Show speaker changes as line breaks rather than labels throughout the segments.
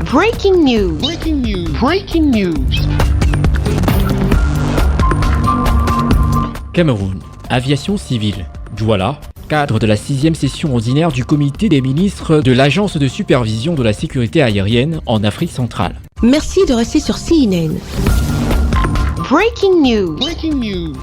Breaking news. Breaking news. Breaking news.
Cameroun, aviation civile. Douala, cadre de la 6e session ordinaire du comité des ministres de l'Agence de supervision de la sécurité aérienne en Afrique centrale.
Merci de rester sur CNN.
Breaking news. Breaking news.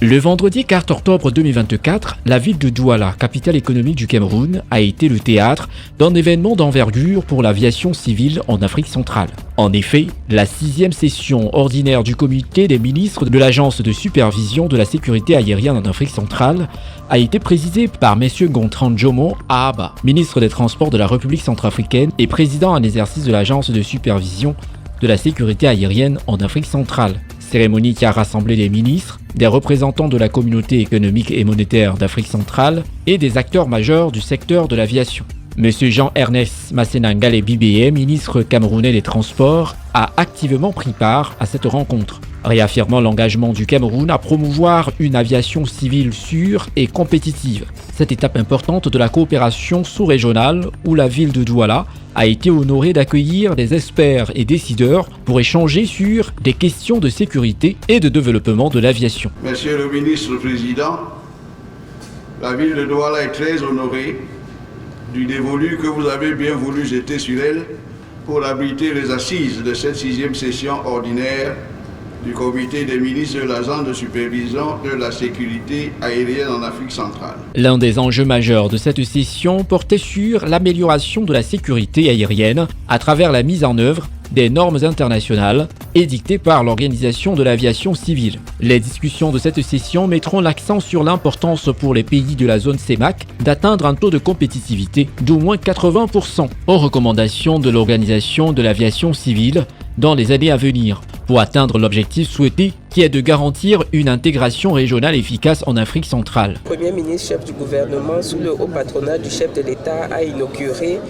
Le vendredi 4 octobre 2024, la ville de Douala, capitale économique du Cameroun, a été le théâtre d'un événement d'envergure pour l'aviation civile en Afrique centrale. En effet, la 6e session ordinaire du comité des ministres de l'Agence de supervision de la sécurité aérienne en Afrique centrale a été présidée par M. Gontran Jomo Ahaba, ministre des Transports de la République centrafricaine et président en exercice de l'Agence de supervision de la sécurité aérienne en Afrique centrale. Cérémonie qui a rassemblé des ministres, des représentants de la communauté économique et monétaire d'Afrique centrale et des acteurs majeurs du secteur de l'aviation. M. Jean-Ernest Masséna-Ngalé Bibéé, ministre camerounais des Transports, a activement pris part à cette rencontre, réaffirmant l'engagement du Cameroun à promouvoir une aviation civile sûre et compétitive. Cette étape importante de la coopération sous-régionale où la ville de Douala a été honorée d'accueillir des experts et décideurs pour échanger sur des questions de sécurité et de développement de l'aviation.
Monsieur le ministre président, la ville de Douala est très honorée du dévolu que vous avez bien voulu jeter sur elle pour abriter les assises de cette 6e session ordinaire du comité des ministres de l'Agence de supervision de la sécurité aérienne en Afrique centrale.
L'un des enjeux majeurs de cette session portait sur l'amélioration de la sécurité aérienne à travers la mise en œuvre des normes internationales édictées par l'Organisation de l'aviation civile. Les discussions de cette session mettront l'accent sur l'importance pour les pays de la zone CEMAC d'atteindre un taux de compétitivité d'au moins 80% aux recommandations de l'Organisation de l'aviation civile dans les années à venir, pour atteindre l'objectif souhaité qui est de garantir une intégration régionale efficace en Afrique centrale.
Le Premier ministre, chef du gouvernement, sous le haut patronat du chef de l'État, a inauguré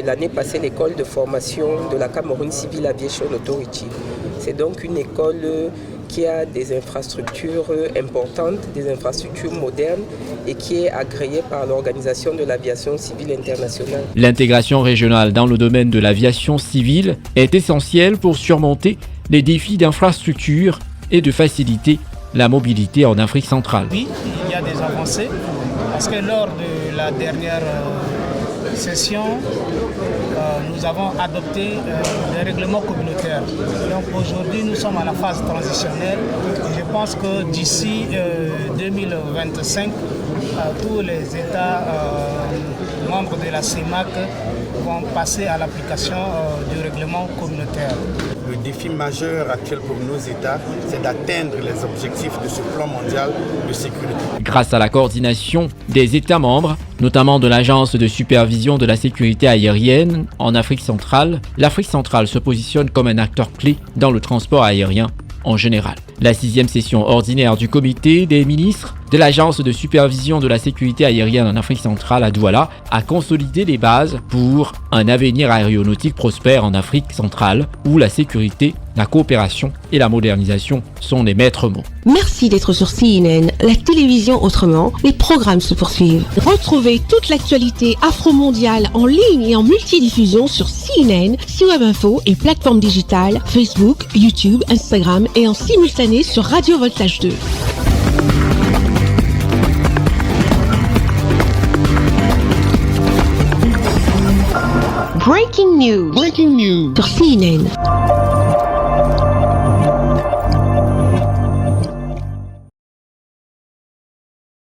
l'année passée l'école de formation de la Cameroun Civil Aviation Authority. C'est donc une école qui a des infrastructures importantes, des infrastructures modernes et qui est agréée par l'Organisation de l'aviation civile internationale.
L'intégration régionale dans le domaine de l'aviation civile est essentielle pour surmonter les défis d'infrastructure et de faciliter la mobilité en Afrique centrale.
Oui, il y a des avancées parce que lors de la dernière session, nous avons adopté des règlements communautaires. Donc aujourd'hui, nous sommes à la phase transitionnelle. Je pense que d'ici 2025, tous les États membres de la CEMAC vont passer à l'application du règlement communautaire.
Le défi majeur actuel pour nos États, c'est d'atteindre les objectifs de ce plan mondial de sécurité.
Grâce à la coordination des États membres, notamment de l'Agence de supervision de la sécurité aérienne en Afrique centrale, l'Afrique centrale se positionne comme un acteur clé dans le transport aérien en général. La 6e session ordinaire du comité des ministres de l'Agence de supervision de la sécurité aérienne en Afrique centrale à Douala a consolidé les bases pour un avenir aéronautique prospère en Afrique centrale où la sécurité, la coopération et la modernisation sont les maîtres mots.
Merci d'être sur CNN, la télévision autrement. Les programmes se poursuivent. Retrouvez toute l'actualité afro-mondiale en ligne et en multidiffusion sur CNN, C-Web Info et plateformes digitales, Facebook, YouTube, Instagram et en simultané sur Radio Voltage 2.
Breaking news. Breaking news.
Sur CNN.